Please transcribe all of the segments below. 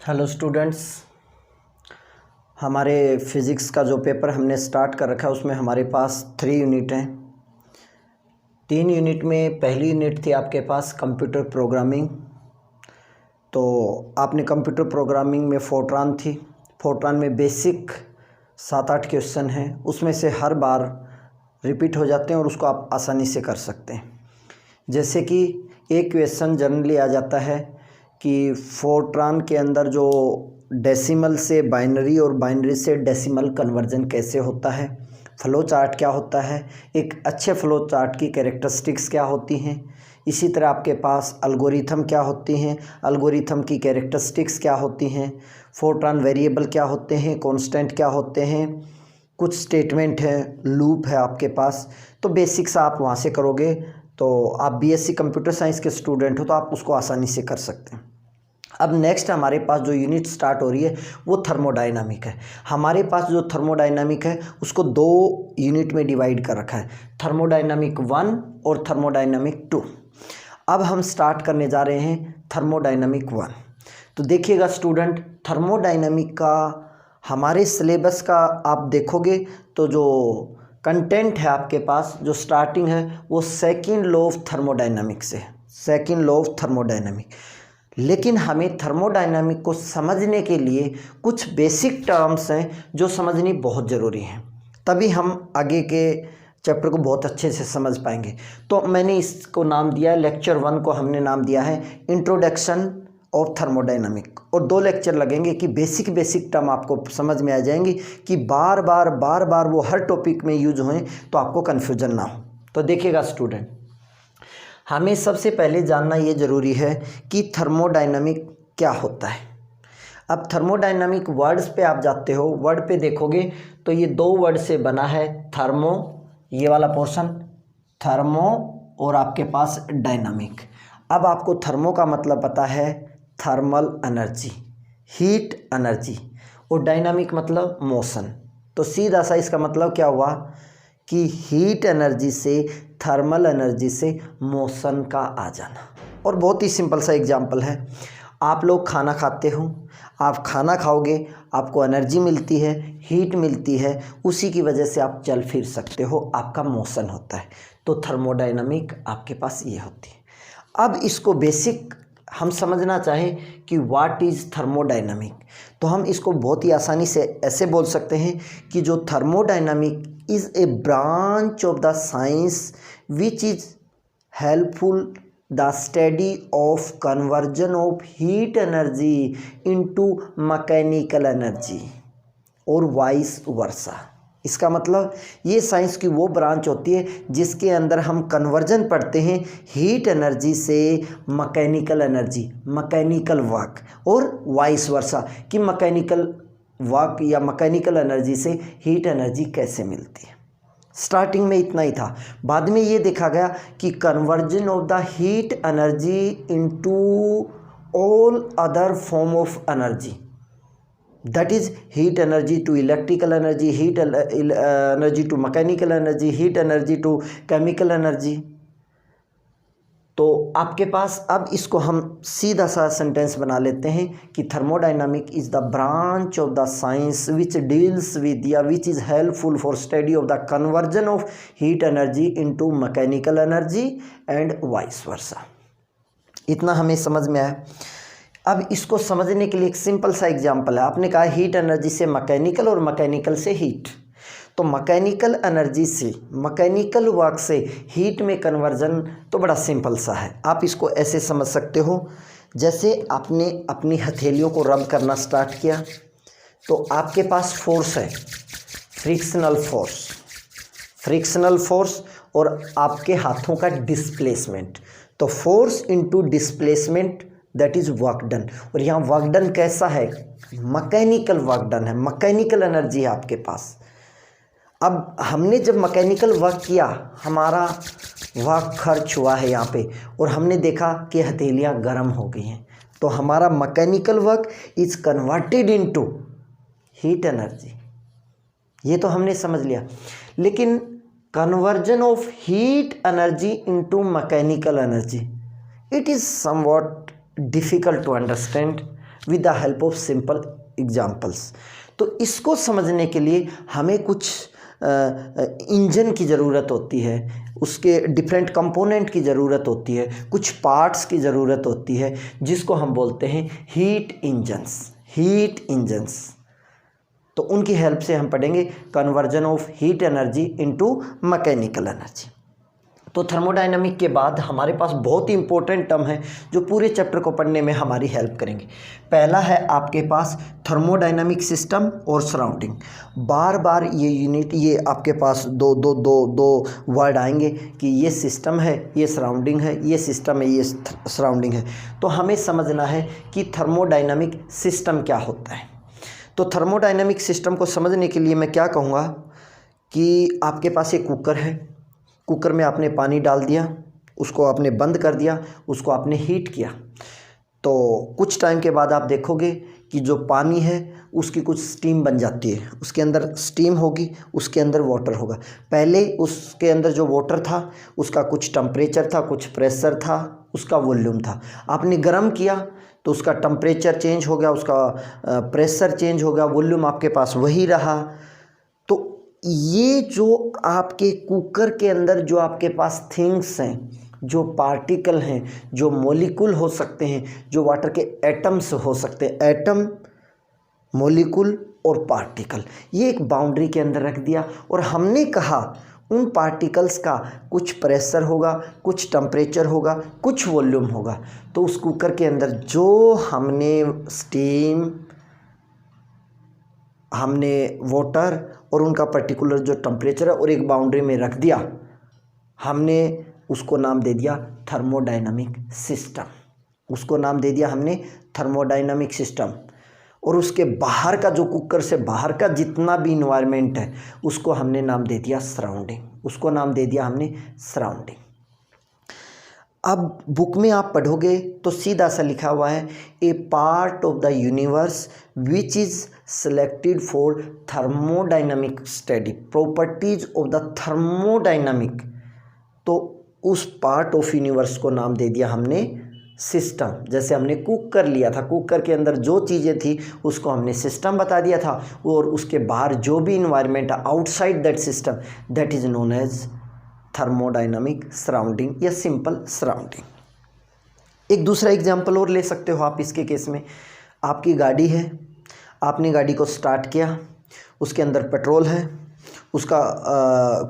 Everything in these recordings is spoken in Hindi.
हेलो स्टूडेंट्स, हमारे फिज़िक्स का जो पेपर हमने स्टार्ट कर रखा है उसमें हमारे पास 3 यूनिट हैं। 3 यूनिट में पहली यूनिट थी आपके पास कंप्यूटर प्रोग्रामिंग। तो आपने कंप्यूटर प्रोग्रामिंग में फोर्ट्रान थी। फोर्ट्रान में बेसिक 7-8 क्वेश्चन हैं, उसमें से हर बार रिपीट हो जाते हैं और उसको आप आसानी से कर सकते हैं। जैसे कि एक क्वेश्चन जनरली आ जाता है कि फोर्ट्रान के अंदर जो डेसिमल से बाइनरी और बाइनरी से डेसिमल कन्वर्जन कैसे होता है, फ़्लो चार्ट क्या होता है, एक अच्छे फ़्लो चार्ट की कैरेक्टरिस्टिक्स क्या होती हैं, इसी तरह आपके पास एल्गोरिथम क्या होती हैं, एल्गोरिथम की कैरेक्टरिस्टिक्स क्या होती हैं, फोर्ट्रान वेरिएबल क्या होते हैं, कांस्टेंट क्या होते हैं, कुछ स्टेटमेंट है, लूप है आपके पास। तो बेसिक्स आप वहाँ से करोगे तो आप बीएससी कंप्यूटर साइंस के स्टूडेंट हो तो आप उसको आसानी से कर सकते हैं। अब नेक्स्ट हमारे पास जो यूनिट स्टार्ट हो रही है वो थर्मोडायनामिक है। हमारे पास जो थर्मोडायनामिक है उसको 2 यूनिट में डिवाइड कर रखा है, थर्मोडायनामिक 1 और थर्मोडायनामिक 2। अब हम स्टार्ट करने जा रहे हैं थर्मोडायनामिक 1। तो देखिएगा स्टूडेंट, थर्मोडायनामिक का हमारे सिलेबस का आप देखोगे तो जो कंटेंट है आपके पास, जो स्टार्टिंग है वो सेकंड लॉ ऑफ थर्मोडायनामिक से, सेकंड लॉ ऑफ थर्मोडायनामिक। लेकिन हमें थर्मोडायनामिक को समझने के लिए कुछ बेसिक टर्म्स हैं जो समझनी बहुत ज़रूरी हैं, तभी हम आगे के चैप्टर को बहुत अच्छे से समझ पाएंगे। तो मैंने इसको नाम दिया है, लेक्चर 1 को हमने नाम दिया है इंट्रोडक्शन ऑफ थर्मोडायनामिक, और 2 लेक्चर लगेंगे कि बेसिक टर्म आपको समझ में आ जाएंगी कि बार बार वो हर टॉपिक में यूज हों तो आपको कन्फ्यूजन ना हो। तो देखिएगा स्टूडेंट, हमें सबसे पहले जानना ये ज़रूरी है कि थर्मोडायनामिक क्या होता है। अब थर्मोडायनामिक वर्ड्स पे आप जाते हो, वर्ड पे देखोगे तो ये 2 वर्ड से बना है, थर्मो, ये वाला पोर्शन थर्मो, और आपके पास डायनामिक। अब आपको थर्मो का मतलब पता है थर्मल एनर्जी, हीट एनर्जी, और डायनामिक मतलब मोशन। तो सीधा सा इसका मतलब क्या हुआ कि हीट एनर्जी से, थर्मल एनर्जी से मोशन का आ जाना। और बहुत ही सिंपल सा एग्जांपल है, आप लोग खाना खाते हो, आप खाना खाओगे, आपको एनर्जी मिलती है, हीट मिलती है, उसी की वजह से आप चल फिर सकते हो, आपका मोशन होता है। तो थर्मोडायनामिक आपके पास ये होती है। अब इसको बेसिक हम समझना चाहें कि व्हाट इज़ थर्मोडायनामिक, तो हम इसको बहुत ही आसानी से ऐसे बोल सकते हैं कि जो thermodynamic is a branch of the science which is helpful the study of conversion of heat energy into mechanical energy और वाइस वर्सा। इसका मतलब ये साइंस की वो ब्रांच होती है जिसके अंदर हम कन्वर्जन पढ़ते हैं हीट एनर्जी से मैकेनिकल एनर्जी, मैकेनिकल वर्क, और वाइस वर्सा कि मैकेनिकल वर्क या मैकेनिकल एनर्जी से हीट एनर्जी कैसे मिलती है। स्टार्टिंग में इतना ही था, बाद में ये देखा गया कि conversion of the heat energy into all other form of energy, that is heat energy to electrical energy, heat energy to mechanical energy, heat energy to chemical energy। तो आपके पास अब इसको हम सीधा सा सेंटेंस बना लेते हैं कि thermodynamic is the branch of the science which deals with या which is helpful for study of the conversion of heat energy into mechanical energy and vice versa. इतना हमें समझ में आया। अब इसको समझने के लिए एक सिंपल सा एग्जांपल है। आपने कहा हीट एनर्जी से मैकेनिकल और मैकेनिकल से हीट, तो मैकेनिकल एनर्जी से, मैकेनिकल वर्क से हीट में कन्वर्जन तो बड़ा सिंपल सा है। आप इसको ऐसे समझ सकते हो, जैसे आपने अपनी हथेलियों को रब करना स्टार्ट किया तो आपके पास फोर्स है, फ्रिक्शनल फोर्स, फ्रिक्शनल फोर्स, और आपके हाथों का डिस्प्लेसमेंट। तो force into displacement that is work done. और यहाँ वर्क डन कैसा है, मैकेनिकल वर्क डन है, मैकेनिकल एनर्जी है आपके पास। अब हमने जब मैकेनिकल वर्क किया, हमारा वर्क खर्च हुआ है यहाँ पे, और हमने देखा कि हथेलियाँ गर्म हो गई हैं, तो हमारा mechanical work is converted into heat energy. ये तो हमने समझ लिया। लेकिन conversion of heat energy into mechanical energy, it is somewhat difficult to understand, with the help of simple examples. तो इसको समझने के लिए हमें कुछ इंजन की ज़रूरत होती है, उसके डिफरेंट कंपोनेंट की ज़रूरत होती है, कुछ पार्ट्स की ज़रूरत होती है, जिसको हम बोलते हैं हीट इंजन्स। तो उनकी हेल्प से हम पढ़ेंगे conversion of heat energy into mechanical energy. तो थर्मोडायनामिक के बाद हमारे पास बहुत ही इंपॉर्टेंट टर्म है जो पूरे चैप्टर को पढ़ने में हमारी हेल्प करेंगे। पहला है आपके पास थर्मोडायनामिक सिस्टम और सराउंडिंग। बार बार ये यूनिट, ये आपके पास दो वर्ड आएंगे कि ये सिस्टम है, ये सराउंडिंग है, ये सिस्टम है, ये सराउंडिंग है। तो हमें समझना है कि थर्मोडायनामिक सिस्टम क्या होता है। तो थर्मोडायनामिक सिस्टम को समझने के लिए मैं क्या कहूँगा कि आपके पास एक कुकर है, कुकर में आपने पानी डाल दिया, उसको आपने बंद कर दिया, उसको आपने हीट किया। तो कुछ टाइम के बाद आप देखोगे कि जो पानी है उसकी कुछ स्टीम बन जाती है, उसके अंदर स्टीम होगी, उसके अंदर वाटर होगा। पहले उसके अंदर जो वाटर था उसका कुछ टेम्परेचर था, कुछ प्रेशर था, उसका वॉल्यूम था। आपने गर्म किया तो उसका टेम्परेचर चेंज हो गया, उसका प्रेशर चेंज हो गया, वॉल्यूम आपके पास वही रहा। तो ये जो आपके कुकर के अंदर जो आपके पास थिंग्स हैं, जो पार्टिकल हैं, जो मॉलिक्यूल हो सकते हैं, जो वाटर के एटम्स हो सकते हैं, एटम, मॉलिक्यूल और पार्टिकल, ये एक बाउंड्री के अंदर रख दिया। और हमने कहा उन पार्टिकल्स का कुछ प्रेशर होगा, कुछ टेम्परेचर होगा, कुछ वॉल्यूम होगा। तो उस कुकर के अंदर जो हमने स्टीम, हमने वाटर और उनका पर्टिकुलर जो टेम्परेचर है और एक बाउंड्री में रख दिया, हमने उसको नाम दे दिया थर्मोडायनामिक सिस्टम। उसको नाम दे दिया हमने थर्मोडायनामिक सिस्टम। और उसके बाहर का जो कुकर से बाहर का जितना भी इन्वायरमेंट है उसको हमने नाम दे दिया सराउंडिंग। उसको नाम दे दिया हमने सराउंडिंग। अब बुक में आप पढ़ोगे तो सीधा सा लिखा हुआ है a part of the universe which is selected for thermodynamic study, properties of the thermodynamic. तो उस पार्ट ऑफ यूनिवर्स को नाम दे दिया हमने सिस्टम। जैसे हमने कुकर लिया था, कुकर के अंदर जो चीज़ें थी उसको हमने सिस्टम बता दिया था, और उसके बाहर जो भी इन्वायरमेंट है outside that system, that is known as thermodynamic surrounding या सिंपल सराउंडिंग। एक दूसरा एग्जांपल और ले सकते हो आप इसके केस में। आपकी गाड़ी है, आपने गाड़ी को स्टार्ट किया, उसके अंदर पेट्रोल है, उसका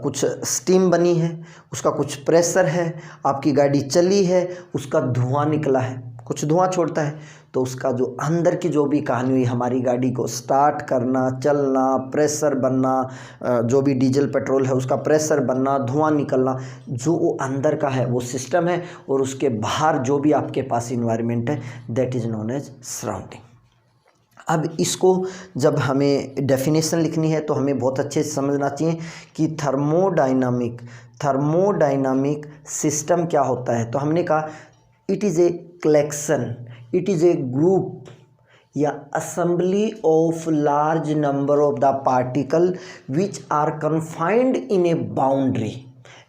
कुछ स्टीम बनी है, उसका कुछ प्रेशर है, आपकी गाड़ी चली है, उसका धुआं निकला है, कुछ धुआं छोड़ता है। तो उसका जो अंदर की जो भी कहानी हुई, हमारी गाड़ी को स्टार्ट करना, चलना, प्रेशर बनना, जो भी डीजल पेट्रोल है उसका प्रेशर बनना, धुआं निकलना, जो वो अंदर का है वो सिस्टम है। और उसके बाहर जो भी आपके पास इन्वायरमेंट है that is known as surrounding. अब इसको जब हमें डेफिनेशन लिखनी है तो हमें बहुत अच्छे से समझना चाहिए कि थर्मोडायनामिक सिस्टम क्या होता है। तो हमने कहा it is a collection, it is a group या assembly of large number of the particle which are confined in a boundary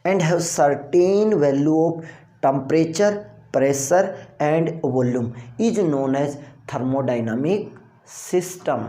and have certain value of temperature, pressure and volume is known as thermodynamic system.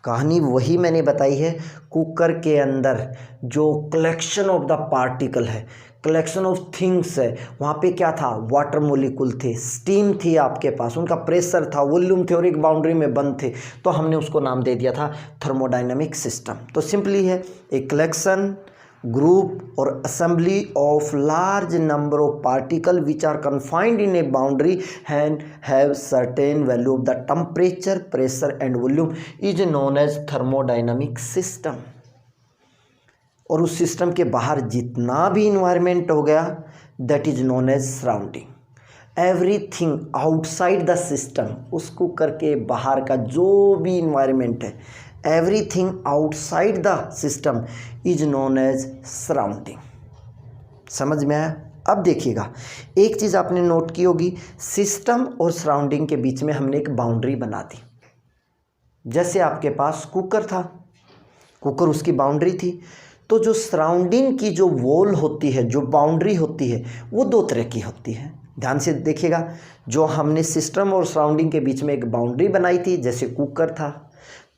कहानी वही मैंने बताई है, कुकर के अंदर जो कलेक्शन ऑफ द पार्टिकल है, कलेक्शन ऑफ थिंग्स है, वहाँ पे क्या था, वाटर मॉलिक्यूल थे, स्टीम थी आपके पास, उनका प्रेशर था, वॉल्यूम थे और एक बाउंड्री में बंद थे। तो हमने उसको नाम दे दिया था थर्मोडायनामिक सिस्टम। तो सिंपली है एक collection, group or assembly of large number of particles which are confined in a boundary and have certain value of the temperature, pressure and volume is known as thermodynamic system। और उस सिस्टम के बाहर जितना भी इन्वायरमेंट हो गया that is known as surrounding. Everything outside the system, उस कुकर के बाहर का जो भी इन्वायरमेंट है, everything outside the system is known as surrounding. समझ में आया? अब देखिएगा, एक चीज़ आपने नोट की होगी, सिस्टम और सराउंडिंग के बीच में हमने एक बाउंड्री बना दी। जैसे आपके पास कुकर था, कुकर उसकी बाउंड्री थी, तो जो सराउंडिंग की जो वॉल होती है, जो बाउंड्री होती है, वो दो तरह की होती है। ध्यान से देखिएगा, जो हमने सिस्टम और सराउंडिंग के बीच में एक बाउंड्री बनाई थी, जैसे कुकर था,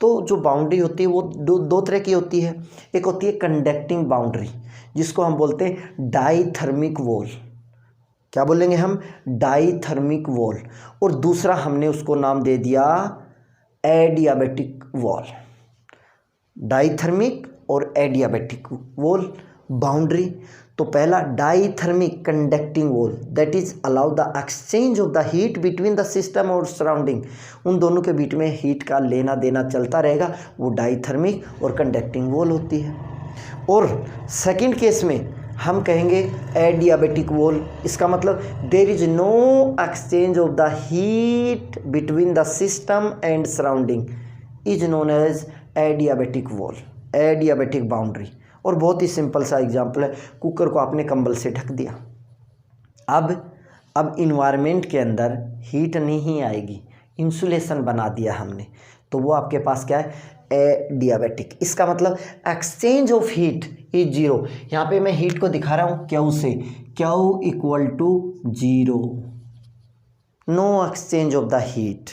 तो जो बाउंड्री होती है वो दो तरह की होती है। एक होती है कंडक्टिंग बाउंड्री, जिसको हम बोलते हैं डाईथर्मिक वॉल। क्या बोलेंगे हम? डाईथर्मिक वॉल। और दूसरा हमने उसको नाम दे दिया एडियाबैटिक वॉल। डाईथर्मिक और एडियाबैटिक वॉल बाउंड्री। तो पहला diathermic conducting wall, that is allow the exchange of the heat between the system और सराउंडिंग। उन दोनों के बीच में हीट का लेना देना चलता रहेगा, वो डाईथर्मिक और कंडक्टिंग वॉल होती है। और सेकंड केस में हम कहेंगे एडियाबैटिक वॉल। इसका मतलब there is no exchange of the heat between the system and surrounding is known as adiabatic wall, adiabatic boundary. और बहुत ही सिंपल सा एग्जांपल है, कुकर को आपने कंबल से ढक दिया, अब इन्वायरमेंट के अंदर हीट नहीं आएगी, इंसुलेशन बना दिया हमने, तो वो आपके पास क्या है? एडियाबैटिक। इसका मतलब exchange of heat is zero. यहाँ पे मैं हीट को दिखा रहा हूँ क्यू से, Q equal to zero, no exchange of the heat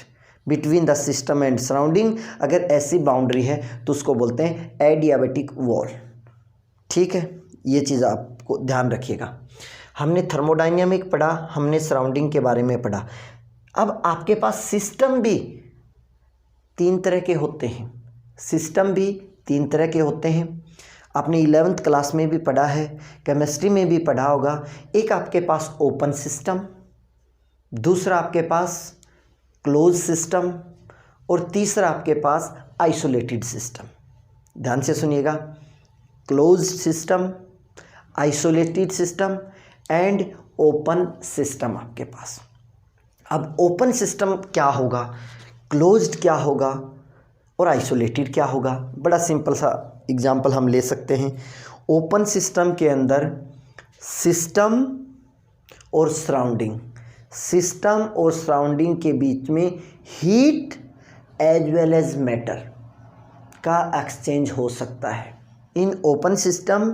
between the system and surrounding. अगर ऐसी बाउंड्री है तो उसको बोलते हैं एडियाबैटिक वॉल। ठीक है, ये चीज़ आपको ध्यान रखिएगा। हमने थर्मोडायनेमिक पढ़ा, हमने सराउंडिंग के बारे में पढ़ा। अब आपके पास सिस्टम भी तीन तरह के होते हैं, सिस्टम भी तीन तरह के होते हैं। आपने 11th क्लास में भी पढ़ा है, केमिस्ट्री में भी पढ़ा होगा। एक आपके पास ओपन सिस्टम, दूसरा आपके पास क्लोज सिस्टम, और तीसरा आपके पास आइसोलेटेड सिस्टम। ध्यान से सुनिएगा, close system, isolated system and open system आपके पास। अब ओपन सिस्टम क्या होगा, क्लोज्ड क्या होगा और आइसोलेटेड क्या होगा? बड़ा सिंपल सा एग्जांपल हम ले सकते हैं। ओपन सिस्टम के अंदर सिस्टम और सराउंडिंग, सिस्टम और सराउंडिंग के बीच में heat as well as matter का एक्सचेंज हो सकता है। In open system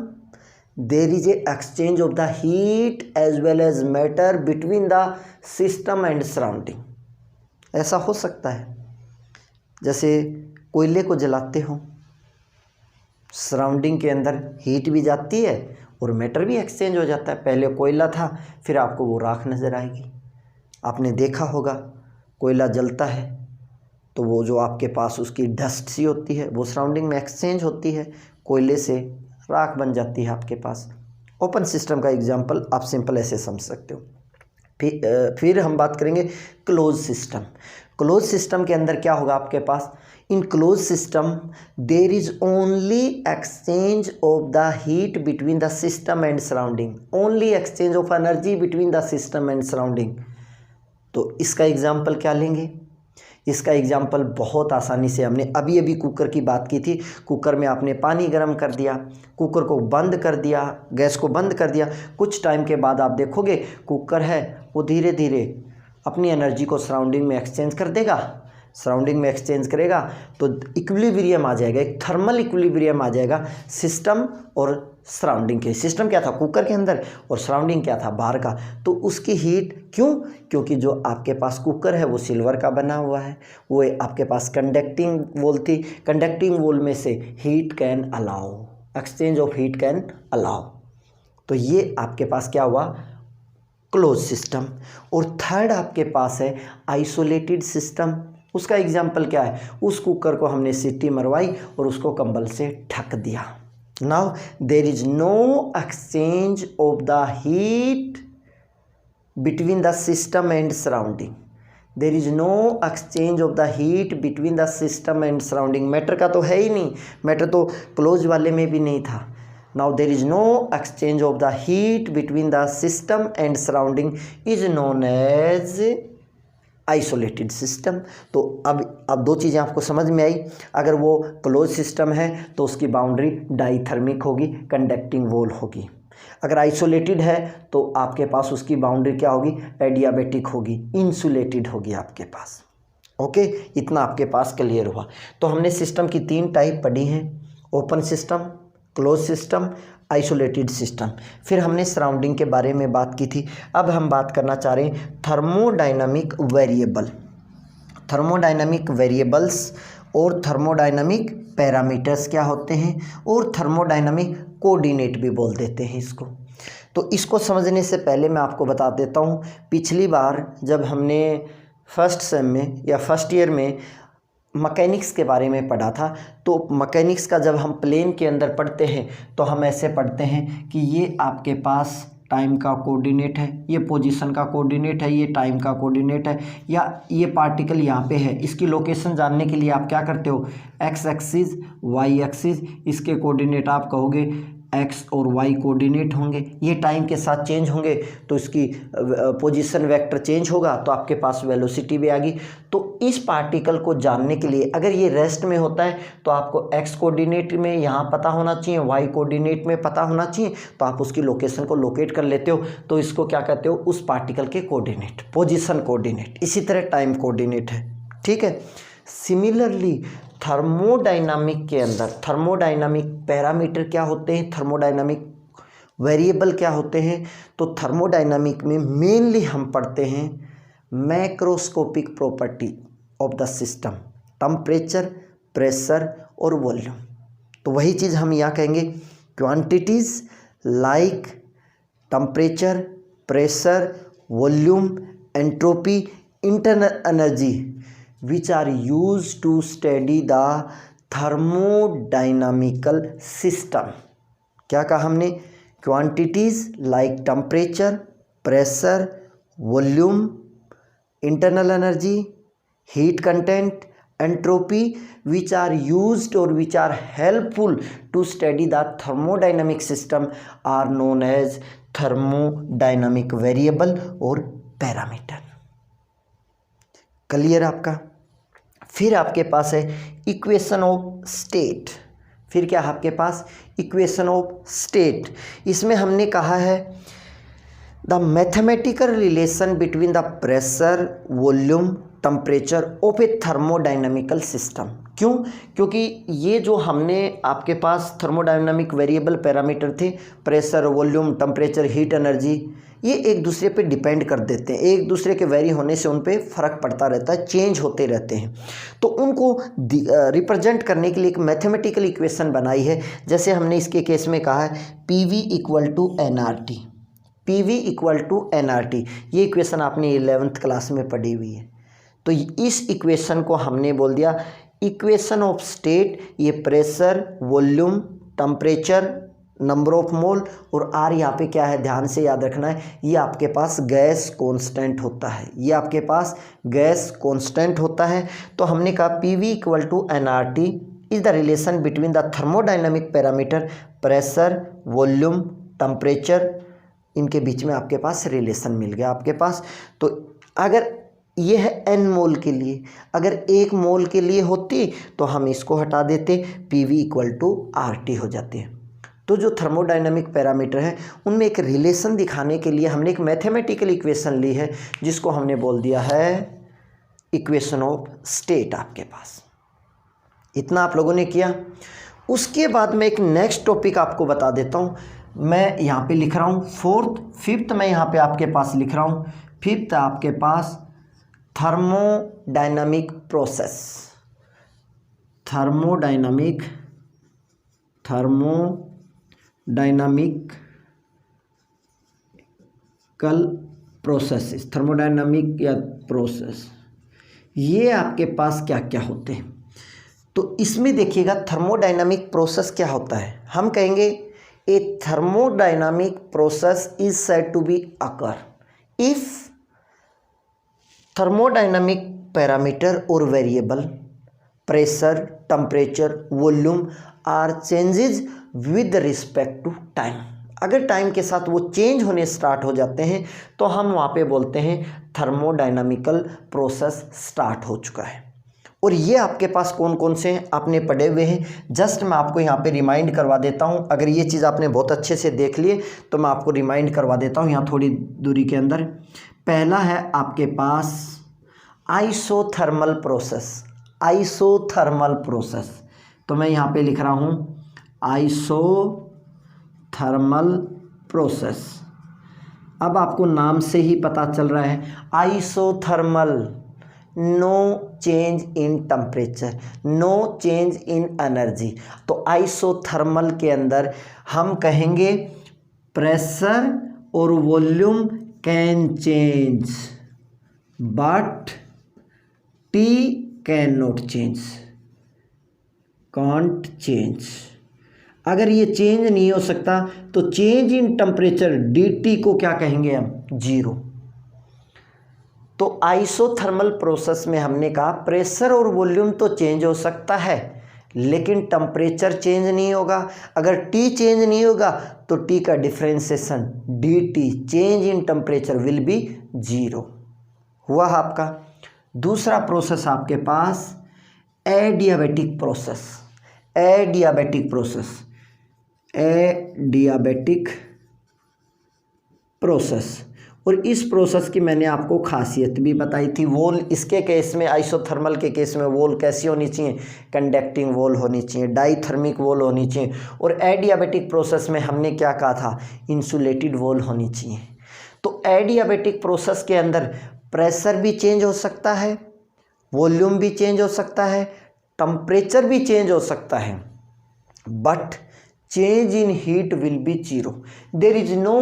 there is a exchange of the heat as well as matter between the system and surrounding. ऐसा हो सकता है जैसे कोयले को जलाते हो, सराउंडिंग के अंदर हीट भी जाती है और मैटर भी एक्सचेंज हो जाता है। पहले कोयला था, फिर आपको वो राख नज़र आएगी। आपने देखा होगा कोयला जलता है तो वो जो आपके पास उसकी डस्ट सी होती है वो सराउंडिंग में एक्सचेंज होती है, कोयले से राख बन जाती है आपके पास। ओपन सिस्टम का एग्जांपल आप सिंपल ऐसे समझ सकते हो। फिर हम बात करेंगे क्लोज सिस्टम। क्लोज सिस्टम के अंदर क्या होगा आपके पास? In close system there is only exchange of the heat between the system and surrounding, only exchange of energy between the system and surrounding. तो इसका एग्जाम्पल क्या लेंगे? इसका एग्जाम्पल बहुत आसानी से, हमने अभी कुकर की बात की थी। कुकर में आपने पानी गर्म कर दिया, कुकर को बंद कर दिया, गैस को बंद कर दिया। कुछ टाइम के बाद आप देखोगे कुकर है वो धीरे धीरे अपनी एनर्जी को सराउंडिंग में एक्सचेंज कर देगा। सराउंडिंग में एक्सचेंज करेगा तो इक्विलिब्रियम आ जाएगा, एक थर्मल इक्विलिब्रियम आ जाएगा सिस्टम और सराउंडिंग के। सिस्टम क्या था? कुकर के अंदर, और सराउंडिंग क्या था? बाहर का। तो उसकी हीट क्यों? क्योंकि जो आपके पास कुकर है वो सिल्वर का बना हुआ है, वो आपके पास कंडक्टिंग वॉल थी। कंडक्टिंग वॉल में से heat can allow, exchange of heat can allow. तो ये आपके पास क्या हुआ? Close system. और थर्ड आपके पास है आइसोलेटेड सिस्टम। उसका एग्जाम्पल क्या है? उस कुकर को हमने सीटी मरवाई और उसको कंबल से ढक दिया। Now there is no exchange of the heat between the system and surrounding, there is no exchange of the heat between the system and surrounding. Matter का तो है ही नहीं, मैटर तो क्लोज वाले में भी नहीं था। Now there is no exchange of the heat between the system and surrounding is known as isolated system. तो अब दो चीज़ें आपको समझ में आई। अगर वो क्लोज सिस्टम है तो उसकी बाउंड्री डाईथर्मिक होगी, कंडक्टिंग वॉल होगी। अगर आइसोलेटेड है तो आपके पास उसकी बाउंड्री क्या होगी? एडियाबैटिक होगी, इंसुलेटेड होगी आपके पास। ओके, इतना आपके पास क्लियर हुआ। तो हमने सिस्टम की तीन टाइप पढ़ी हैं, open system, close system, isolated system. फिर हमने सराउंडिंग के बारे में बात की थी। अब हम बात करना चाह रहे हैं थर्मोडायनामिक वेरिएबल, थर्मोडायनामिक वेरिएबल्स और थर्मोडायनामिक पैरामीटर्स क्या होते हैं, और थर्मोडायनामिक कोऑर्डिनेट भी बोल देते हैं इसको। तो इसको समझने से पहले मैं आपको बता देता हूँ, पिछली बार जब हमने फर्स्ट सेम में या फर्स्ट ईयर में मैकेनिक्स के बारे में पढ़ा था, तो मैकेनिक्स का जब हम प्लेन के अंदर पढ़ते हैं तो हम ऐसे पढ़ते हैं कि ये आपके पास टाइम का कोऑर्डिनेट है, ये पोजीशन का कोऑर्डिनेट है, ये टाइम का कोऑर्डिनेट है, या ये पार्टिकल यहाँ पे है। इसकी लोकेशन जानने के लिए आप क्या करते हो, एक्स एक्सिस, वाई एक्सिस, इसके कोऑर्डिनेट आप कहोगे एक्स और वाई कोऑर्डिनेट होंगे। ये टाइम के साथ चेंज होंगे तो इसकी पोजीशन वेक्टर चेंज होगा, तो आपके पास वेलोसिटी भी आ गई। तो इस पार्टिकल को जानने के लिए अगर ये रेस्ट में होता है तो आपको एक्स कोऑर्डिनेट में यहाँ पता होना चाहिए, वाई कोऑर्डिनेट में पता होना चाहिए, तो आप उसकी लोकेशन को लोकेट कर लेते हो। तो इसको क्या कहते हो, उस पार्टिकल के कोऑर्डिनेट, पोजीशन कोऑर्डिनेट। इसी तरह टाइम कोऑर्डिनेट है, ठीक है। सिमिलरली थर्मोडायनामिक के अंदर थर्मोडायनामिक पैरामीटर क्या होते हैं, थर्मोडायनामिक वेरिएबल क्या होते हैं। तो थर्मोडायनामिक में मेनली हम पढ़ते हैं macroscopic property of the system, temperature, pressure और वॉल्यूम। तो वही चीज़ हम यहाँ कहेंगे, quantities like temperature, pressure, volume, entropy, internal energy which are used to study the thermodynamical system। क्या कहा हमने, quantities like temperature, pressure, volume, internal energy, heat content, entropy which are used or which are helpful to study the thermodynamic system are known as thermodynamic variable और पैरामीटर। क्लियर आपका। फिर आपके पास है इक्वेशन ऑफ स्टेट। फिर क्या है आपके पास, इक्वेशन ऑफ स्टेट। इसमें हमने कहा है the mathematical relation between the pressure, volume, temperature of a thermodynamical system. क्यों, क्योंकि ये जो हमने आपके पास थर्मोडायनामिक वेरिएबल पैरामीटर थे, pressure, volume, temperature, heat energy, ये एक दूसरे पे डिपेंड कर देते हैं। एक दूसरे के वेरी होने से उन पे फ़र्क पड़ता रहता है, चेंज होते रहते हैं। तो उनको रिप्रेजेंट करने के लिए एक मैथमेटिकल इक्वेशन बनाई है। जैसे हमने इसके केस में कहा है PV equal to NRT, PV equal to NRT। ये इक्वेशन आपने 11th क्लास में पढ़ी हुई है। तो इस इक्वेशन को हमने बोल दिया इक्वेशन ऑफ स्टेट। ये pressure, volume, temperature, number of mole और R यहाँ पे क्या है, ध्यान से याद रखना है, ये आपके पास गैस कांस्टेंट होता है, ये आपके पास गैस कांस्टेंट होता है। तो हमने कहा PV equal to NRT is the relation between the thermodynamic parameter, pressure, volume, temperature, इनके बीच में आपके पास रिलेशन मिल गया आपके पास। तो अगर ये है n मोल के लिए, अगर 1 मोल के लिए होती तो हम इसको हटा देते, PV इक्वल टू RT हो जाते हैं। तो जो थर्मोडायनामिक पैरामीटर है उनमें एक रिलेशन दिखाने के लिए हमने एक मैथमेटिकल इक्वेशन ली है, जिसको हमने बोल दिया है इक्वेशन ऑफ स्टेट आपके पास। इतना आप लोगों ने किया। उसके बाद मैं एक नेक्स्ट टॉपिक आपको बता देता हूँ। मैं यहाँ पे लिख रहा हूँ फिफ्थ मैं यहाँ पे आपके पास लिख रहा हूँ। फिफ्थ आपके पास थर्मोडायनामिक प्रोसेस, थर्मोडायनामिक कल प्रोसेस, थर्मोडायनामिक या प्रोसेस, ये आपके पास क्या क्या होते हैं। तो इसमें देखिएगा थर्मोडायनामिक प्रोसेस क्या होता है। हम कहेंगे a thermodynamic process is said to be occur if thermodynamic parameter or variable, pressure, temperature, volume are changes with respect to time। अगर टाइम के साथ वो चेंज होने स्टार्ट हो जाते हैं तो हम वहाँ पे बोलते हैं थर्मोडायनामिकल प्रोसेस स्टार्ट हो चुका है। और ये आपके पास कौन कौन से हैं आपने पढ़े हुए हैं, जस्ट मैं आपको यहाँ पे रिमाइंड करवा देता हूँ। अगर ये चीज़ आपने बहुत अच्छे से देख लिए तो मैं आपको रिमाइंड करवा देता हूँ यहाँ थोड़ी दूरी के अंदर। पहला है आपके पास आइसोथर्मल प्रोसेस, आइसोथर्मल प्रोसेस। तो मैं यहाँ पे लिख रहा हूँ आइसोथर्मल प्रोसेस। अब आपको नाम से ही पता चल रहा है isothermal, no change in temperature, no change in energy. तो आइसोथर्मल के अंदर हम कहेंगे प्रेशर और volume can change but T can not change, can't change. अगर ये चेंज नहीं हो सकता तो चेंज इन टेम्परेचर dt को क्या कहेंगे हम, जीरो। तो आइसोथर्मल प्रोसेस में हमने कहा प्रेशर और वॉल्यूम तो चेंज हो सकता है लेकिन टेम्परेचर चेंज नहीं होगा। अगर T चेंज नहीं होगा तो T का differentiation dt change in temperature will be zero. हुआ आपका दूसरा प्रोसेस आपके पास adiabatic process. Adiabatic process, adiabatic process. और इस प्रोसेस की मैंने आपको खासियत भी बताई थी। वॉल इसके केस में, आइसोथर्मल के केस में वॉल कैसी होनी चाहिए, कंडक्टिंग वॉल होनी चाहिए, डाइथर्मिक वॉल होनी चाहिए। और एडियाबैटिक प्रोसेस में हमने क्या कहा था, इंसुलेटेड वॉल होनी चाहिए। तो एडियाबैटिक प्रोसेस के अंदर प्रेशर भी चेंज हो सकता है, वॉल्यूम भी चेंज हो सकता है, टेम्परेचर भी चेंज हो सकता है, but change in heat will be zero. There is no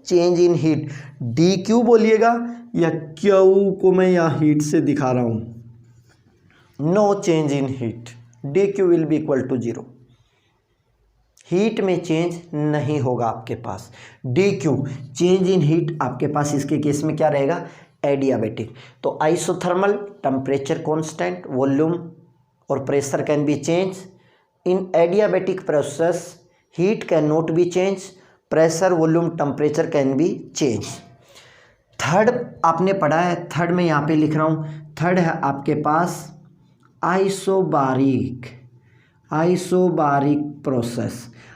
change in heat. D Q बोलिएगा या क्यू को मैं यहाँ हीट से दिखा रहा हूँ, no change in heat, D Q will be equal to zero. Heat में चेंज नहीं होगा आपके पास। D Q change in heat आपके पास इसके केस में क्या रहेगा, एडियाबैटिक। तो आइसोथर्मल टेम्परेचर कांस्टेंट, वॉल्यूम और pressure can be change. In adiabatic process heat can not be change, pressure volume temperature can be change. Third आपने पढ़ा है, थर्ड में यहाँ पे लिख रहा हूँ, थर्ड है आपके पास आइसोबारिक। आइसोबारिक प्रोसेस,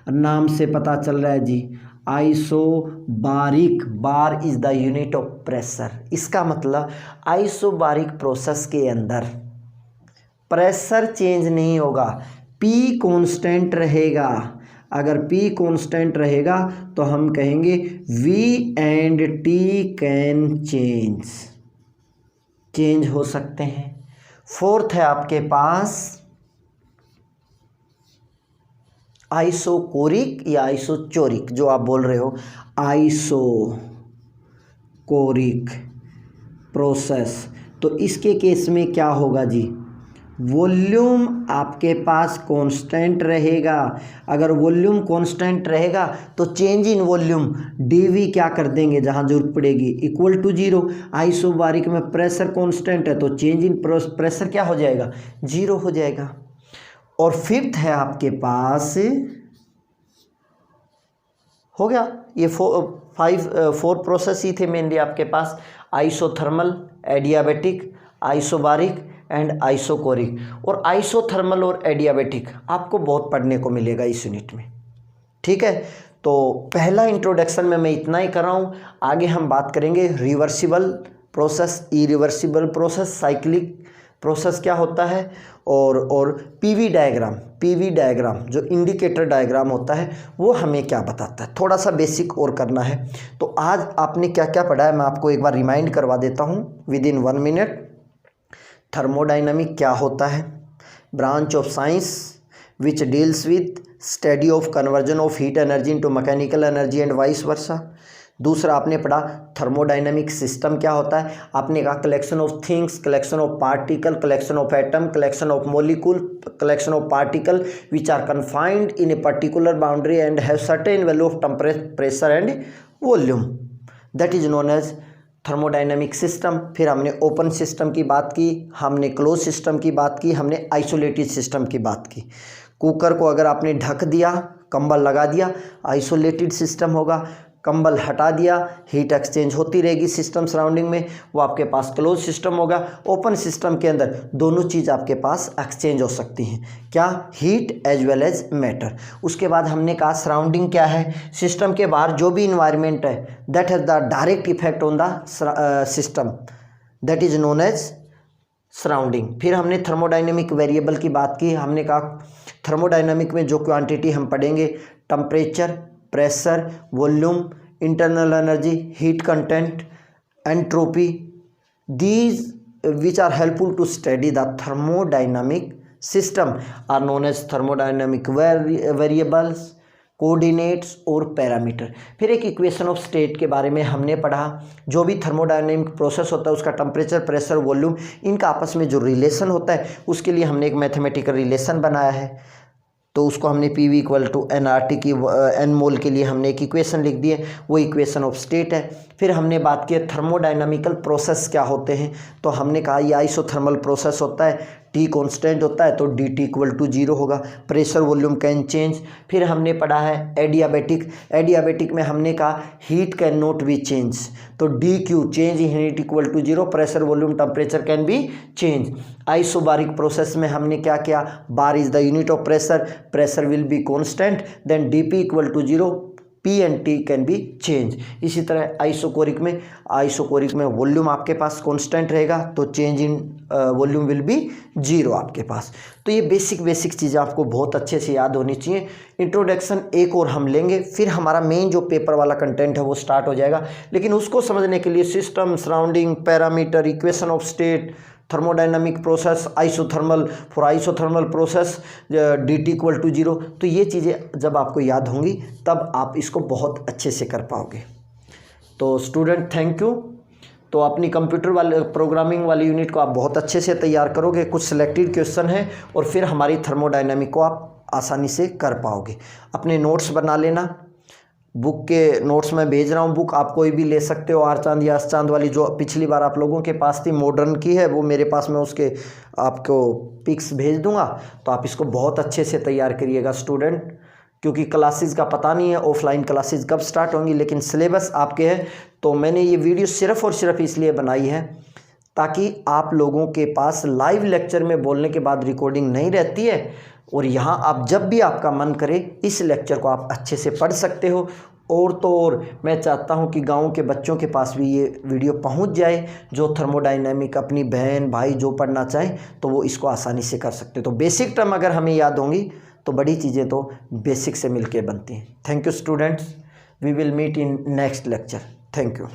नाम से पता चल रहा है जी, isobaric, bar is the unit of pressure. इसका मतलब आइसोबारिक प्रोसेस के अंदर प्रेशर चेंज नहीं होगा, P कांस्टेंट रहेगा। अगर P कांस्टेंट रहेगा तो हम कहेंगे V and T can change, change हो सकते हैं। फोर्थ है आपके पास आइसोकोरिक या आइसोचोरिक, जो आप बोल रहे हो, आइसोकोरिक प्रोसेस। तो इसके केस में क्या होगा जी, वॉल्यूम आपके पास कांस्टेंट रहेगा। अगर वॉल्यूम कांस्टेंट रहेगा तो चेंज इन वॉल्यूम dV क्या कर देंगे जहां जरूरत पड़ेगी, इक्वल टू जीरो। आइसोबारिक में प्रेशर कांस्टेंट है तो चेंज इन प्रेशर क्या हो जाएगा, जीरो हो जाएगा। और फिफ्थ है आपके पास, हो गया ये फोर प्रोसेस ही थे मेनली आपके पास, isothermal, adiabatic, isobaric and isochoric. और आइसोथर्मल और एडियाबैटिक आपको बहुत पढ़ने को मिलेगा इस यूनिट में, ठीक है। तो पहला इंट्रोडक्शन में मैं इतना ही कर रहा हूँ। आगे हम बात करेंगे reversible process, irreversible process, cyclic process क्या होता है, और पीवी डायग्राम जो इंडिकेटर डायग्राम होता है वो हमें क्या बताता है, थोड़ा सा बेसिक और करना है। तो आज आपने क्या क्या पढ़ा है मैं आपको एक बार रिमाइंड करवा देता हूँ विद इन 1 मिनट। थर्मोडाइनमिक क्या होता है, branch of science which deals with study of conversion of heat energy into mechanical energy and vice वर्सा। दूसरा आपने पढ़ा थर्मोडाइनमिक सिस्टम क्या होता है, आपने कहा collection of things, collection of particle, collection of atom, collection of molecule, collection of particle which are confined in a particular boundary and have certain value of pressure and volume, that is known as thermodynamic system. फिर हमने ओपन सिस्टम की बात की, हमने क्लोज सिस्टम की बात की, हमने आइसोलेटेड सिस्टम की बात की। कुकर को अगर आपने ढक दिया, कंबल लगा दिया, आइसोलेटेड सिस्टम होगा। कंबल हटा दिया, हीट एक्सचेंज होती रहेगी सिस्टम सराउंडिंग में, वो आपके पास क्लोज सिस्टम होगा। ओपन सिस्टम के अंदर दोनों चीज़ आपके पास एक्सचेंज हो सकती हैं, क्या, heat as well as matter. उसके बाद हमने कहा सराउंडिंग क्या है, सिस्टम के बाहर जो भी इन्वायरमेंट है that has the direct effect on the system, that is known as surrounding. फिर हमने थर्मोडाइनमिक वेरिएबल की बात की, हमने कहा थर्मोडायनामिक में जो क्वांटिटी हम पढ़ेंगे, temperature, pressure, volume, internal energy, heat content, entropy, these which are helpful to study the thermodynamic system are known as thermodynamic variables, coordinates और पैरामीटर। फिर एक इक्वेशन ऑफ स्टेट के बारे में हमने पढ़ा। जो भी थर्मोडायनामिक प्रोसेस होता है उसका टेम्परेचर, प्रेशर, वॉल्यूम, इनका आपस में जो रिलेशन होता है उसके लिए हमने एक मैथमेटिकल रिलेशन बनाया है। तो उसको हमने PV इक्वल टू nRT की n मोल के लिए हमने एक इक्वेशन लिख दी है, वो इक्वेशन ऑफ स्टेट है। फिर हमने बात की थर्मोडायनामिकल प्रोसेस क्या होते हैं, तो हमने कहा ये आइसोथर्मल प्रोसेस होता है, T कांस्टेंट होता है तो dt इक्वल टू 0 होगा, प्रेशर वॉल्यूम कैन चेंज। फिर हमने पढ़ा है एडियाबेटिक, एडियाबेटिक में हमने कहा heat can not be change, तो DQ change in heat equal to 0, pressure volume temperature can be change. Isobaric process में हमने क्या किया, bar is the unit of pressure, pressure will be constant, then DP equal to 0, P and T can be change. इसी तरह आइसोकोरिक में वॉल्यूम आपके पास कांस्टेंट रहेगा तो change in volume will be 0 आपके पास। तो ये बेसिक चीज़ें आपको बहुत अच्छे से याद होनी चाहिए। इंट्रोडक्शन एक और हम लेंगे, फिर हमारा मेन जो पेपर वाला कंटेंट है वो स्टार्ट हो जाएगा। लेकिन उसको समझने के लिए system, surrounding, parameter, equation of state, thermodynamic process, isothermal process, dt equal to 0, तो ये चीज़ें जब आपको याद होंगी तब आप इसको बहुत अच्छे से कर पाओगे। तो स्टूडेंट थैंक यू। तो अपनी कंप्यूटर वाले प्रोग्रामिंग वाली यूनिट को आप बहुत अच्छे से तैयार करोगे, कुछ सिलेक्टेड क्वेश्चन है और फिर हमारी थर्मोडायनामिक को आप आसानी से कर पाओगे। अपने नोट्स बना लेना, बुक के नोट्स मैं भेज रहा हूँ, बुक आप कोई भी ले सकते हो, आर चांद या आस चांद वाली जो पिछली बार आप लोगों के पास थी, मॉडर्न की है, वो मेरे पास मैं उसके आपको पिक्स भेज दूंगा। तो आप इसको बहुत अच्छे से तैयार करिएगा स्टूडेंट, क्योंकि क्लासेस का पता नहीं है ऑफलाइन क्लासेस कब स्टार्ट होंगी, लेकिन सिलेबस आपके है। तो मैंने ये वीडियो सिर्फ़ और सिर्फ इसलिए बनाई है ताकि आप लोगों के पास लाइव लेक्चर में बोलने के बाद रिकॉर्डिंग नहीं रहती है, और यहाँ आप जब भी आपका मन करे इस लेक्चर को आप अच्छे से पढ़ सकते हो। और तो और मैं चाहता हूँ कि गांव के बच्चों के पास भी ये वीडियो पहुँच जाए, जो थर्मोडायनामिक अपनी बहन भाई जो पढ़ना चाहें तो वो इसको आसानी से कर सकते। तो बेसिक टर्म अगर हमें याद होंगी तो बड़ी चीज़ें तो बेसिक से मिलके बनती हैं। Thank you students, we will meet in next lecture. Thank you.